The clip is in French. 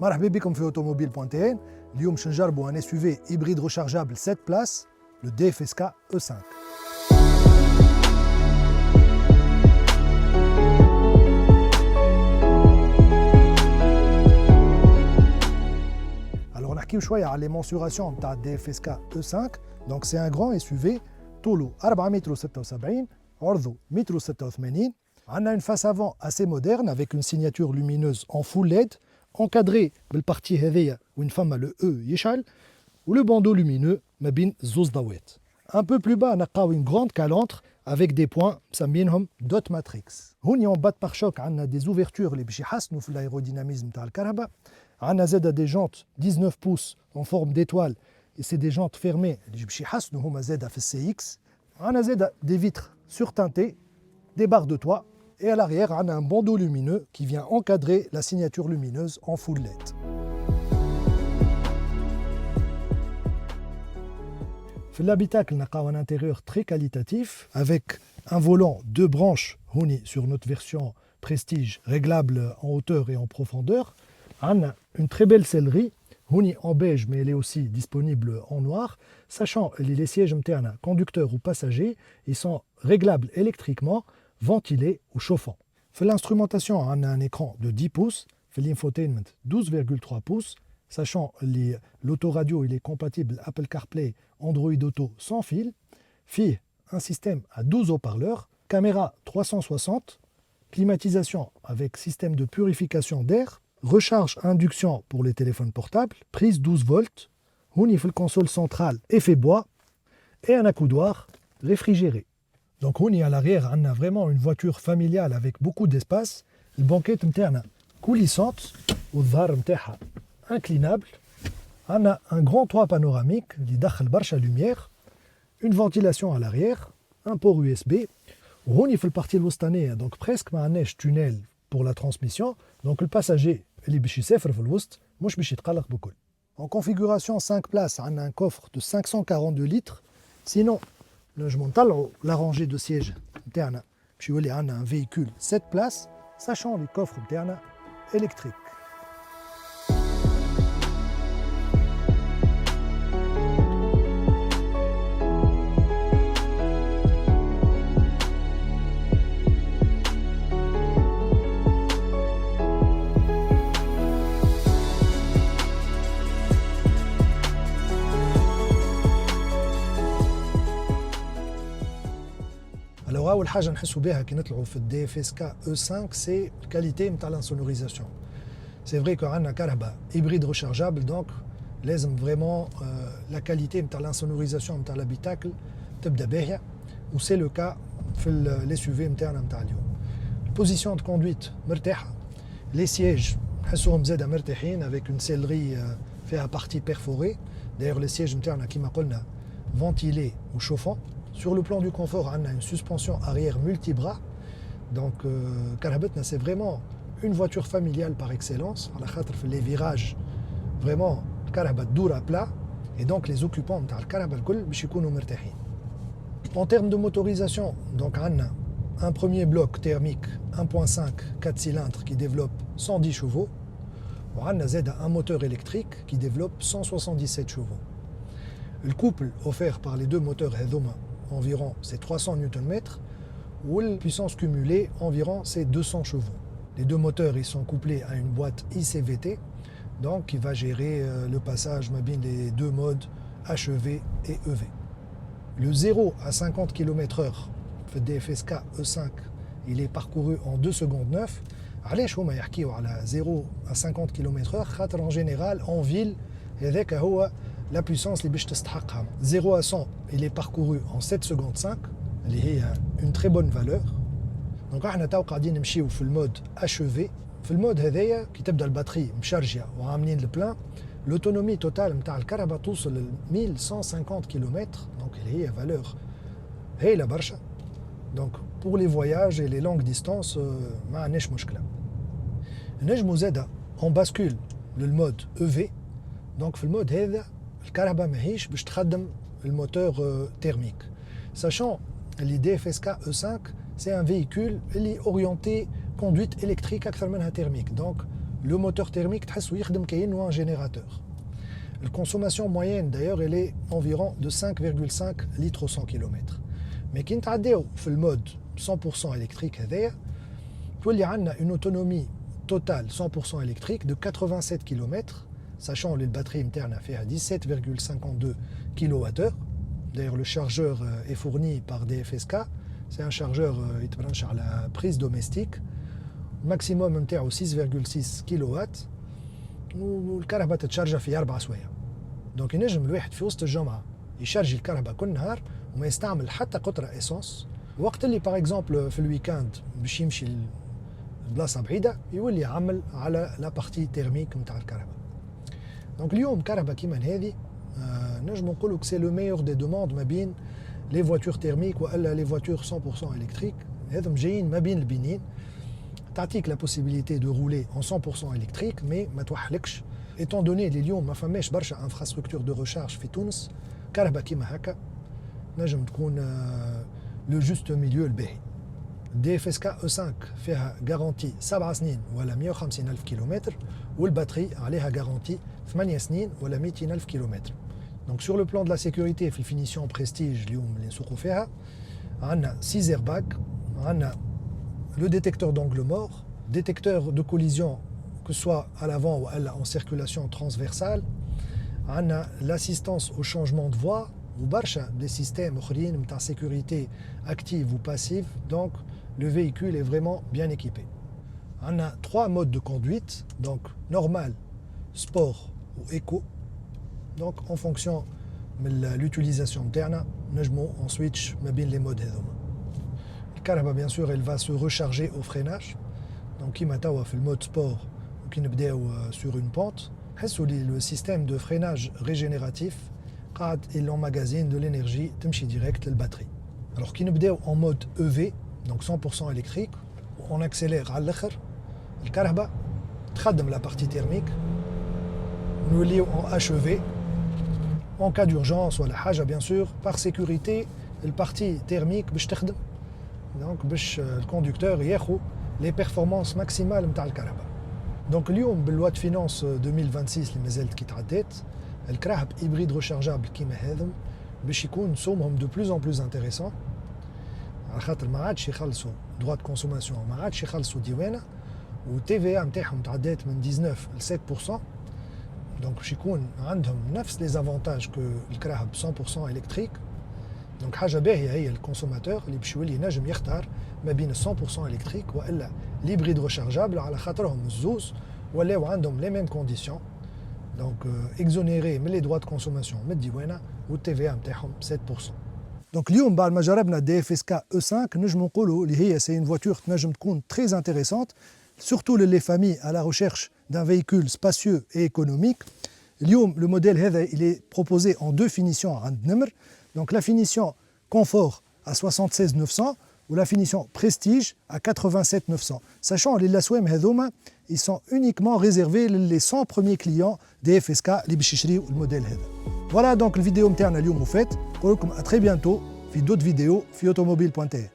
مرحبا بكم في Automobile.tn. اليوم باش نجربوا un SUV hybride rechargeable 7 places, le DFSK E5. Alors نحكيو شويه على les mensurations تاع DFSK E5. Donc c'est un grand SUV طوله 4,76 m, عرضه 1,86 m. On a une face avant assez moderne avec une signature lumineuse en full LED, encadré بالpartie هذيا وين فما le E يشعل ou le bandeau lumineux ما بين زوز ضوات. Un peu plus bas نلقاو une grande calandre avec des points مسمينهم dot matrix. هوني en bas de pare-choc عندنا des ouvertures اللي باش يحسنوا في l'aérodynamisme تاع الكهرباء. عندنا زاده des jantes 19 pouces en forme d'étoile et c'est des jantes fermées اللي باش يحسنوا هما زاده في الCX. عندنا زاده des vitres surteintées, des barres de toit. Et à l'arrière, on a un bandeau lumineux qui vient encadrer la signature lumineuse en full LED. Dans l'habitacle, on a un intérieur très qualitatif avec un volant 2 branches sur notre version Prestige réglable en hauteur et en profondeur. On a une très belle sellerie en beige, mais elle est aussi disponible en noir, sachant que les sièges conducteurs ou passagers ils sont réglables électriquement, ventilé ou chauffant. Pour l'instrumentation, on a un écran de 10 pouces, pour l'infotainment 12,3 pouces, sachant que l'autoradio est compatible Apple CarPlay, Android Auto sans fil, puis un système à 12 haut-parleurs, caméra 360, climatisation avec système de purification d'air, recharge induction pour les téléphones portables, prise 12 volts, une console centrale effet bois et un accoudoir réfrigéré. Donc on est à l'arrière, on a vraiment une voiture familiale avec beaucoup d'espace. Le banquette interne coulissante, au dhar mtaha inclinable. On a un grand toit panoramique qui dakhal barsha lumière, une ventilation à l'arrière, un port USB. On est fait le partie l'oustanée, donc presque ma neige tunnel pour la transmission. Donc le passager, il est سافر في الوسط, مش باش يتقلق بكل. En configuration 5 places, on a un coffre de 542 litres. Sinon, je monte la rangée de sièges interne. Puis on a un véhicule 7 places, sachant les coffres internes électriques. Alors أول حاجة نحسوا بها كي نطلعوا في DFSK E5 c'est la qualité de l'insonorisation. C'est vrai qu'on a un كهرباء hybride rechargeable, donc لازم vraiment la qualité de l'insonorisation de l'habitacle تبدا باهية, و c'est le cas في les SUV نتاعنا نتاع اليوم. Position de conduite مرتاحة, les sièges نحسوهم زادا مرتاحين avec une sellerie فيها partie perforée. D'ailleurs les sièges نتاعنا كيما قلنا ventilés ou chauffants. Sur le plan du confort, on a une suspension arrière multibras. Donc, Karabatna, c'est vraiment une voiture familiale par excellence. On a les virages, vraiment, Karabat dour à plat. Et donc, les occupants de Karabat kul bishikounou mertahin. En termes de motorisation, donc, on a un premier bloc thermique 1.5 4 cylindres qui développe 110 chevaux. On a un moteur électrique qui développe 177 chevaux. Le couple offert par les deux moteurs Hedoma environ c'est 300 Nm, ou la puissance cumulée environ c'est 200 chevaux. Les deux moteurs ils sont couplés à une boîte ICVT, donc qui va gérer le passage les deux modes HEV et EV. Le 0 à 50 km/h في DFSK E5 il est parcouru en 2 secondes 9. علاش هما يحكيوا على 0 à 50 km/h خاطر en général en ville هذاك هو la puissance اللي باش تستحقها. 0 à 100 il est parcouru en 7 secondes 5 اللي هي une très bonne valeur. دونك احنا تو قاعدين نمشيو في المود HEV. في المود هذايا كي تبدا الباتري مشارجيه وعاملين البلان, l'autonomie totale نتاع الكهرباء توصل ل 1150 km, donc اللي هي valeur هايله برشا. Donc pour les voyages et les longues distances ما عندناش مشكله. نجمو زاده on bascule للمود EV. Donc في المود هذا الكهرباء ماهيش باش تخدم الموتور thermique. Sachant que le DFSK E5 c'est un véhicule orienté conduite électrique أكثر منها thermique. Donc le moteur thermique تحسه يخدم كأنه un générateur. La consommation moyenne d'ailleurs elle est environ de 5,5 litres au 100 km. Mais quand نتعداو في المود 100% électrique هذايا تولي عندنا une autonomie totale 100% électrique de 87 km, sachant que le batterie interne fait à 17,52 kWh. D'ailleurs, le chargeur est fourni par DFSK. C'est un chargeur qui branche à la prise domestique. Le maximum est à 6,6 kW. والكهرباء تتشارج في 4 سوايع. دونك ينجم الواحد في وسط الجمعة يشارج الكهرباء كل نهار وما يستعمل حتى قطرة اسانس. وقت اللي باغ اكزومبل في الويكاند باش يمشي لبلاصة بعيدة يولي يعمل على لا بارتي تيرميك نتاع الكهرباء. دونك اليوم كهرباء كيما هذه نجم نقولوا كو سي لو ميور دي دوموند ما بين لي فواتور تيرميك والا لي فواتور 100% الكتريك. هذم جايين ما بين البنين. تعطيك لا بوسيبيليتي دو رولي en 100% électrique مي ما توحلكش étant donné اللي اليوم ما فماش برشا انفراستركتور دو ريشارج في تونس. كهرباء كيما هكا نجم تكون لو جوست ميليو الباهي. DFSK E5 فيها غارونتي 7 سنين ولا 150 ألف كيلومتر والباتري عليها غارونتي 8 سنين ولا 200 ألف كيلومتر. Donc sur le plan de la sécurité في الفينيسيون بريستيج اليوم اللي نسوقوا فيها عندنا 6 ايرباغ، عندنا le détecteur d'angle mort, détecteur de collision que ce soit à l'avant ou en circulation transversale, on a l'assistance au changement de voie ou des systèmes de sécurité active ou passive, donc le véhicule est vraiment bien équipé. On a 3 modes de conduite, donc normal, sport ou éco. Donc en fonction de l'utilisation interne, on switch les modes. Le caraba, bien sûr, elle va se recharger au freinage. Donc qui m'a fait le mode sport ou qui sur une pente. Le système de freinage régénératif il emmagasine de l'énergie direct la batterie. Alors qui en mode EV, donc 100% électrique, on accélère à l'akhir, le caraba تخدم la partie thermique, nous lions en HEV, en cas d'urgence ou à la haja bien sûr, par sécurité, la partie thermique باش تخدم. Donc باش le conducteur ياخذ les performances maximales نتاع الكهرباء. Donc اليوم باللoi de finance 2026 اللي مازالت كي تعدات الكراهب hybride rechargeable كيما هذم باش يكون سومهم de plus en plus intéressant على خاطر ما عادش يخلصوا droit de consommation، ما عادش يخلصوا ديوانه والتي نتاعهم تعدات من 19 ل 7%. donc باش يكون عندهم نفس les avantages que الكراهب 100% électrique. donc حاجه باهيه هي الكونسوماتور اللي باش يولي ينجم يختار ما بين 100% électrique والا l'hybride rechargeable على خاطرهم الزوز ولاو عندهم les mêmes conditions. donc exonéré من les droits de consommation من الديوانه والتي نتاعهم 7%. donc اليوم بعد ما جربنا DFSK E5 نجم نقولوا اللي هي c'est une voiture تنجم تكون très intéressante surtout les familles à la recherche d'un véhicule spacieux et économique. اليوم le modèle هذا il est proposé en 2 finitions عند نمر. donc la finition confort à 76 900 ou la finition prestige à 87 900. Sachant les l'aswem هذوما ils sont uniquement réservés les 100 premiers clients DFSK اللي باش يشريوا الموديل هذا. Voilà donc الفيديو نتاعنا اليوم وفات. نقول لكم à très bientôt في d'autres vidéos في automobile.tr.